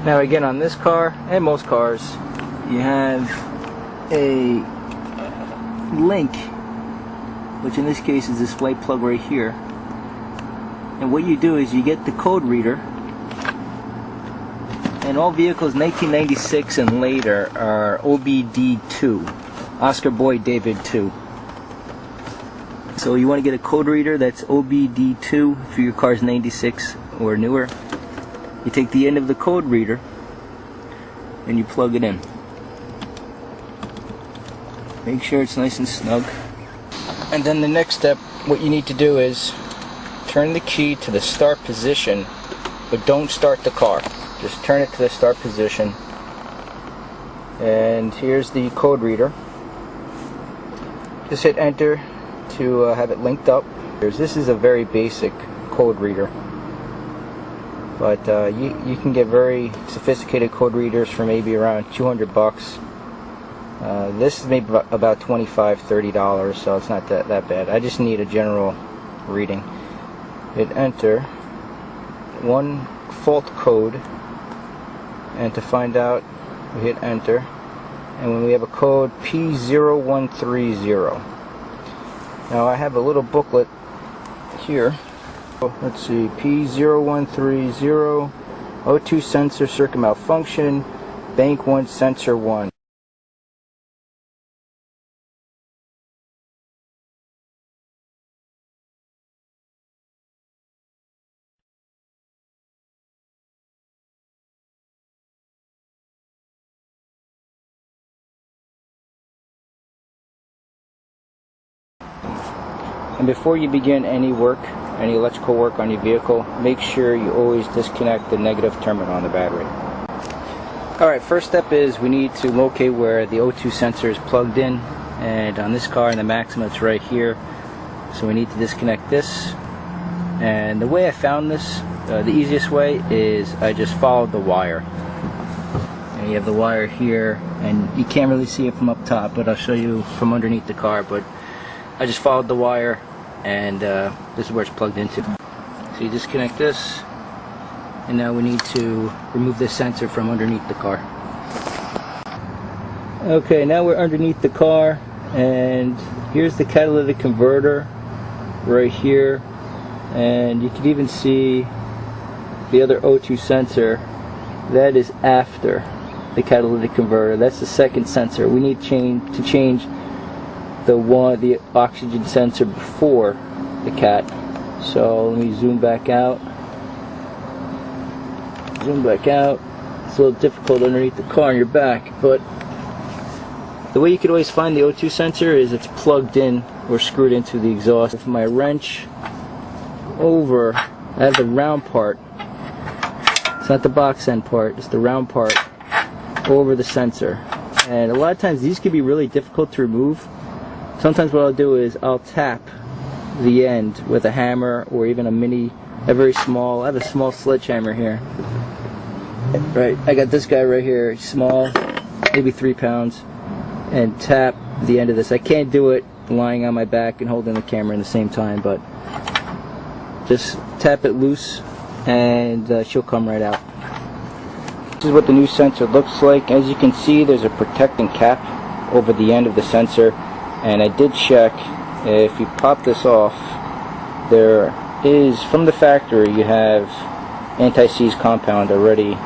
Now again, on this car and most cars, you have a link, which in this case is this white plug right here. And what you do is you get the code reader, and all vehicles 1996 and later are OBD2, Oscar Boy David 2. So you want to get a code reader that's OBD2 for your car's 96 or newer. You take the end of the code reader and you plug it in. Make sure it's nice and snug. And then the next step, what you need to do is turn the key to the start position, but don't start the car. Just turn it to the start position. And here's the code reader. Just hit enter to have it linked up. This is a very basic code reader, but you can get very sophisticated code readers for maybe around $200. This is maybe about $25–30, so it's not that bad. I just need a general reading. Hit enter, one fault code, and to find out, we hit enter, and when we have a code P0130. Now I have a little booklet here. Let's see, P0130, O2 sensor circuit malfunction, bank 1 sensor 1. And before you begin any work, any electrical work on your vehicle, make sure you always disconnect the negative terminal on the battery. Alright, first step is we need to locate where the O2 sensor is plugged in, and on this car in the Maxima it's right here. So we need to disconnect this. And the way I found this, the easiest way is I just followed the wire. And you have the wire here, and you can't really see it from up top, but I'll show you from underneath the car. But I just followed the wire, and this is where it's plugged into. So you disconnect this, and now we need to remove this sensor from underneath the car. Okay, now we're underneath the car, and here's the catalytic converter right here, and you can even see the other O2 sensor. That is after the catalytic converter. That's the second sensor. We need to change the oxygen sensor before the cat. So let me zoom back out. Zoom back out. It's a little difficult underneath the car on your back, but the way you could always find the O2 sensor is it's plugged in or screwed into the exhaust. With my wrench over, I have the round part. It's not the box end part, it's the round part over the sensor. And a lot of times these can be really difficult to remove. Sometimes what I'll do is I'll tap the end with a hammer or even I have a small sledgehammer here. Right, I got this guy right here, small, maybe 3 pounds, and tap the end of this. I can't do it lying on my back and holding the camera at the same time, but just tap it loose and she'll come right out. This is what the new sensor looks like. As you can see, there's a protecting cap over the end of the sensor. And I did check, if you pop this off, there is, from the factory, you have anti-seize compound already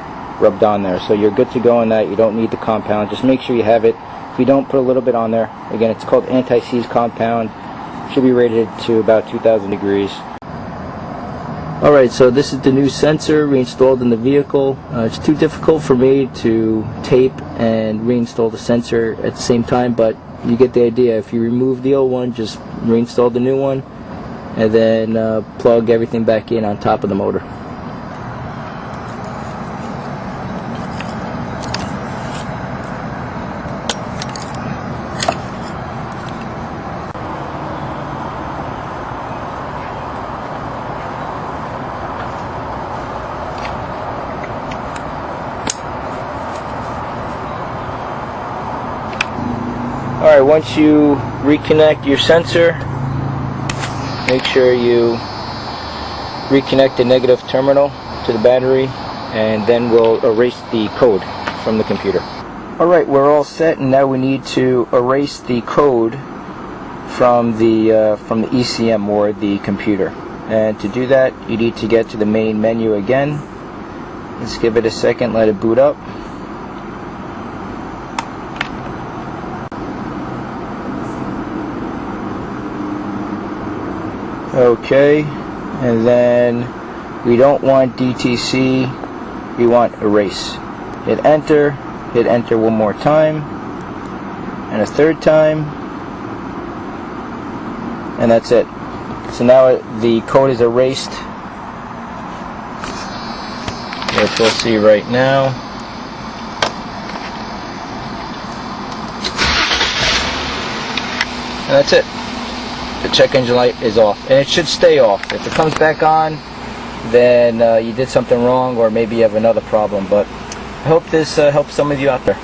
rubbed on there. So you're good to go on that. You don't need the compound. Just make sure you have it. If you don't, put a little bit on there. Again, it's called anti-seize compound. Should be rated to about 2,000 degrees. Alright, so this is the new sensor reinstalled in the vehicle. It's too difficult for me to tape and reinstall the sensor at the same time, but you get the idea. If you remove the old one, just reinstall the new one, and then plug everything back in on top of the motor. Alright, once you reconnect your sensor, make sure you reconnect the negative terminal to the battery, and then we'll erase the code from the computer. Alright, we're all set, and now we need to erase the code from the ECM, or the computer. And to do that, you need to get to the main menu again. Let's give it a second, let it boot up. Okay, and then we don't want DTC, we want erase. Hit enter one more time, and a third time, and that's it. So now the code is erased, which we'll see right now. And that's it. The check engine light is off, and it should stay off. If it comes back on, then you did something wrong, or maybe you have another problem. But I hope this helps some of you out there.